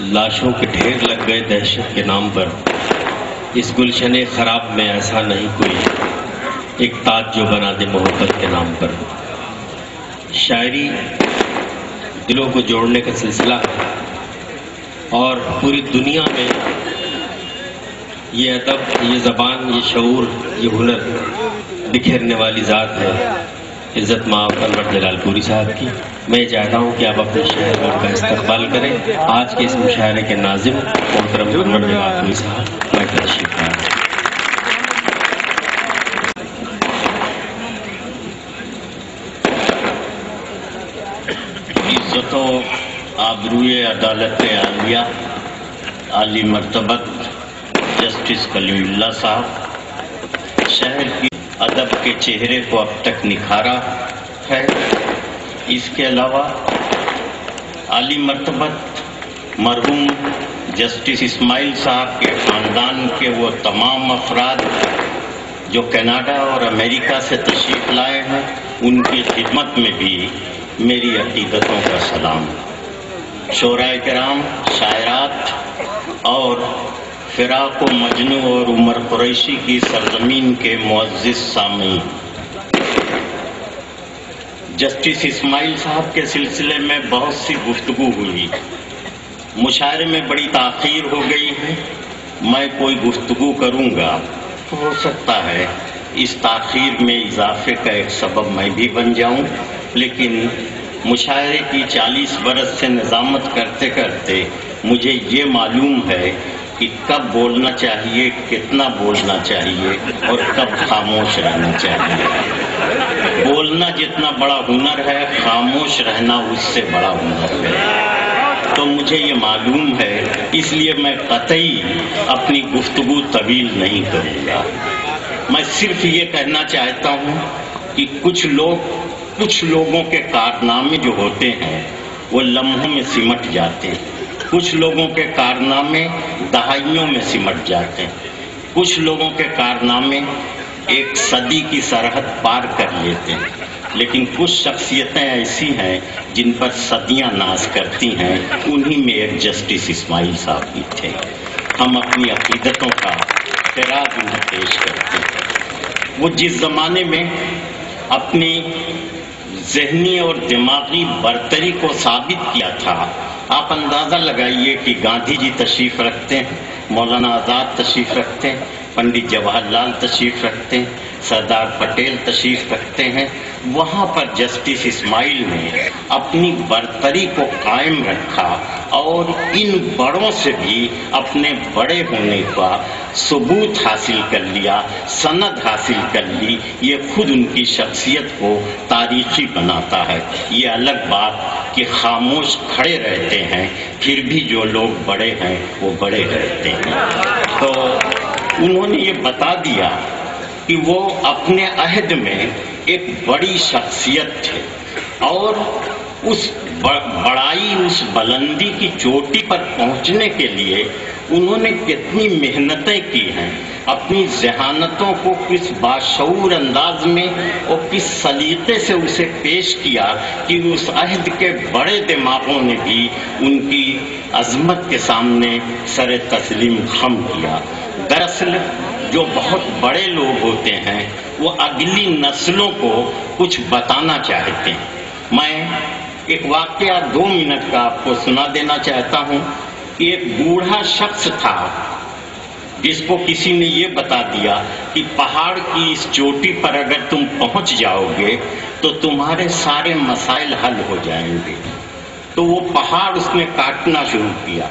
لاشوں کے ڈھیر لگ گئے دہشت کے نام پر، اس گلشن خراب میں ایسا نہیں کوئی ایک تاج جو بنا دے محبت کے نام پر۔ شاعری دلوں کو جوڑنے کا سلسلہ ہے، اور پوری دنیا میں یہ ادب، یہ زبان، یہ شعور، یہ ہنر بکھیرنے والی ذات ہے عزت مآب انور جلال پوری صاحب کی۔ میں چاہتا ہوں کہ آپ اپنے شہر میں ان کا استقبال کریں۔ آج کے اس مشاعرے کے ناظم محترم انور جلال پوری صاحب میں تشریف لائیں۔ عزت و آبروئے عدالت عالیہ عالی مرتبت جسٹس کلیم اللہ صاحب شہر کی ادب کے چہرے کو اب تک نکھارا ہے۔ اس کے علاوہ عالی مرتبت مرحوم جسٹس اسماعیل صاحب کے خاندان کے وہ تمام افراد جو کینیڈا اور امریکہ سے تشریف لائے ہیں، ان کی خدمت میں بھی میری عقیدتوں کا سلام۔ شعراء کرام، شاعرات اور فراق و مجنو اور عمر قریشی کی سرزمین کے معزز سامعین، جسٹس اسماعیل صاحب کے سلسلے میں بہت سی گفتگو ہوئی۔ مشاعرے میں بڑی تاخیر ہو گئی ہے، میں کوئی گفتگو کروں گا تو ہو سکتا ہے اس تاخیر میں اضافے کا ایک سبب میں بھی بن جاؤں، لیکن مشاعرے کی 40 برس سے نظامت کرتے کرتے مجھے یہ معلوم ہے کہ کب بولنا چاہیے، کتنا بولنا چاہیے اور کب خاموش رہنا چاہیے۔ بولنا جتنا بڑا ہنر ہے، خاموش رہنا اس سے بڑا ہنر ہے۔ تو مجھے یہ معلوم ہے، اس لیے میں قطعی اپنی گفتگو طویل نہیں کروں گا۔ میں صرف یہ کہنا چاہتا ہوں کہ کچھ لوگوں کے کارنامے جو ہوتے ہیں وہ لمحوں میں سمٹ جاتے ہیں، کچھ لوگوں کے کارنامے دہائیوں میں سمٹ جاتے ہیں، کچھ لوگوں کے کارنامے ایک صدی کی سرحد پار کر لیتے ہیں، لیکن کچھ شخصیتیں ایسی ہیں جن پر صدیاں ناز کرتی ہیں۔ انہی میں ایک جسٹس اسماعیل صاحب بھی تھے۔ ہم اپنی عقیدتوں کا خراج انہیں پیش کرتے ہیں۔ وہ جس زمانے میں اپنی ذہنی اور دماغی برتری کو ثابت کیا تھا، آپ اندازہ لگائیے کہ گاندھی جی تشریف رکھتے ہیں، مولانا آزاد تشریف رکھتے ہیں، پنڈت جواہر لال تشریف رکھتے ہیں، سردار پٹیل تشریف رکھتے ہیں۔ وہاں پر جسٹس اسماعیل نے اپنی برتری کو قائم رکھا اور ان بڑوں سے بھی اپنے بڑے ہونے کا ثبوت حاصل کر لیا، سند حاصل کر لی۔ یہ خود ان کی شخصیت کو تاریخی بناتا ہے۔ یہ الگ بات کہ خاموش کھڑے رہتے ہیں، پھر بھی جو لوگ بڑے ہیں وہ بڑے رہتے ہیں۔ تو انہوں نے یہ بتا دیا کہ وہ اپنے عہد میں ایک بڑی شخصیت تھے، اور اس بڑائی، اس بلندی کی چوٹی پر پہنچنے کے لیے انہوں نے کتنی محنتیں کی ہیں، اپنی ذہانتوں کو کس باشعور انداز میں اور کس سلیقے سے اسے پیش کیا کہ اس عہد کے بڑے دماغوں نے بھی ان کی عظمت کے سامنے سر تسلیم خم کیا۔ دراصل جو بہت بڑے لوگ ہوتے ہیں وہ اگلی نسلوں کو کچھ بتانا چاہتے ہیں۔ میں ایک واقعہ 2 منٹ کا آپ کو سنا دینا چاہتا ہوں کہ ایک بوڑھا شخص تھا جس کو کسی نے یہ بتا دیا کہ پہاڑ کی اس چوٹی پر اگر تم پہنچ جاؤ گے تو تمہارے سارے مسائل حل ہو جائیں گے۔ تو وہ پہاڑ اس نے کاٹنا شروع کیا،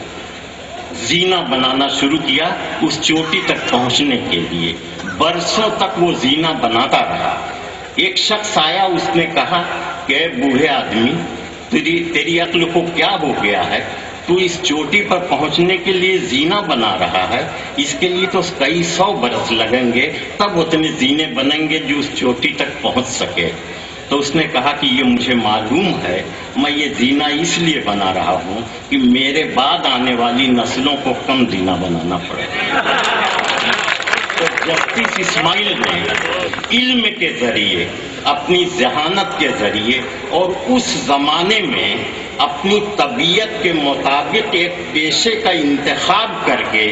زینہ بنانا شروع کیا اس چوٹی تک پہنچنے کے لیے۔ برسوں تک وہ زینہ بناتا رہا۔ ایک شخص آیا، اس نے کہا کہ اے بوڑھے آدمی، تیری عقل کو کیا ہو گیا ہے؟ تو اس چوٹی پر پہنچنے کے لیے زینہ بنا رہا ہے، اس کے لیے تو کئی 100 برس لگیں گے، تب اتنے زینے بنیں گے جو اس چوٹی تک پہنچ سکے۔ تو اس نے کہا کہ یہ مجھے معلوم ہے، میں یہ زینہ اس لیے بنا رہا ہوں کہ میرے بعد آنے والی نسلوں کو کم زینہ بنانا پڑے۔ تو جسٹس اسماعیل نے علم کے ذریعے، اپنی ذہانت کے ذریعے اور اس زمانے میں اپنی طبیعت کے مطابق ایک پیشے کا انتخاب کر کے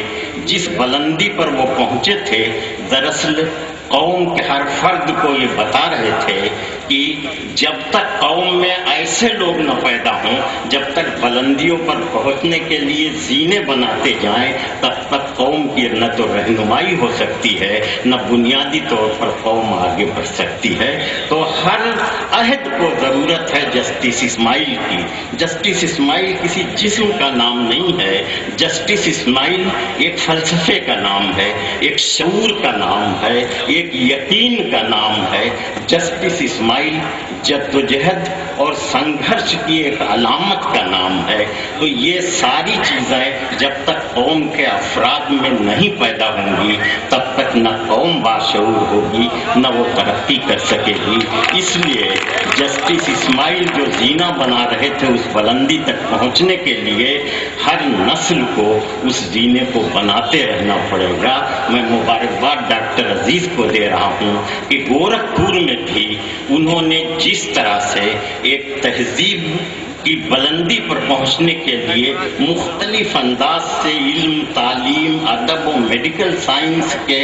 جس بلندی پر وہ پہنچے تھے، دراصل قوم کے ہر فرد کو یہ بتا رہے تھے کہ جب تک قوم میں ایسے لوگ نہ پیدا ہوں، جب تک بلندیوں پر پہنچنے کے لیے زینے بناتے جائیں، تب تک قوم کی نہ تو رہنمائی ہو سکتی ہے، نہ بنیادی طور پر قوم آگے بڑھ سکتی ہے۔ تو ہر عہد کو ضرورت ہے جسٹس اسماعیل کی۔ جسٹس اسماعیل کسی جسم کا نام نہیں ہے، جسٹس اسماعیل ایک فلسفے کا نام ہے، ایک شعور کا نام ہے، ایک یقین کا نام ہے۔ جسٹس اسماعیل جدوجہد اور سنگھرش کی ایک علامت کا نام ہے۔ تو یہ ساری چیزیں جب تک قوم کے افراد میں نہیں پیدا ہوں گی، تب تک نہ قوم باشعور ہوگی، نہ وہ ترقی کر سکے گی۔ اس لیے جسٹس اسماعیل جو زینہ بنا رہے تھے اس بلندی تک پہنچنے کے لیے ہر نسل کو اس زینے کو بناتے رہنا پڑے گا۔ میں مبارکباد ڈاکٹر عزیز کو دے رہا ہوں کہ گورکھپور میں بھی انہوں نے جس طرح سے ایک تہذیب کی بلندی پر پہنچنے کے لیے مختلف انداز سے علم، تعلیم، ادب و میڈیکل سائنس کے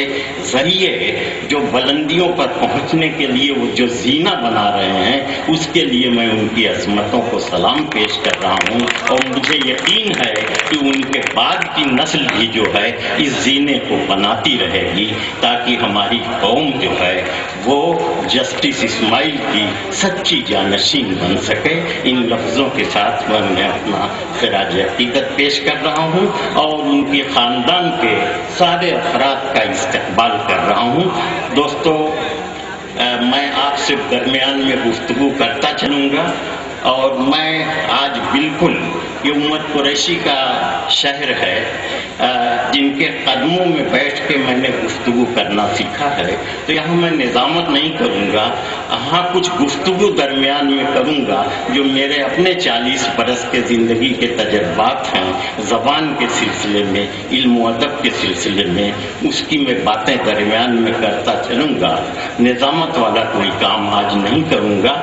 ذریعے جو بلندیوں پر پہنچنے کے لیے وہ جو زینہ بنا رہے ہیں، اس کے لیے میں ان کی عظمتوں کو سلام پیش کر رہا ہوں، اور مجھے یقین ہے کہ ان کے بعد کی نسل بھی جو ہے اس زینے کو بناتی رہے گی، تاکہ ہماری قوم جو ہے وہ جسٹس اسماعیل کی سچی جانشین بن سکے۔ ان لفظوں کے ساتھ میں اپنا خراج عقیدت پیش کر رہا ہوں اور ان کے خاندان کے سارے افراد کا استقبال کر رہا ہوں۔ دوستو، میں آپ سے درمیان میں گفتگو کرتا چلوں گا، اور میں آج بالکل یہ امت قریشی کا شہر ہے جن کے قدموں میں بیٹھ کے میں نے گفتگو کرنا سیکھا ہے، تو یہاں میں نظامت نہیں کروں گا، ہاں کچھ گفتگو درمیان میں کروں گا جو میرے اپنے 40 برس کے زندگی کے تجربات ہیں زبان کے سلسلے میں، علم و ادب کے سلسلے میں، اس کی میں باتیں درمیان میں کرتا چلوں گا۔ نظامت والا کوئی کام آج نہیں کروں گا۔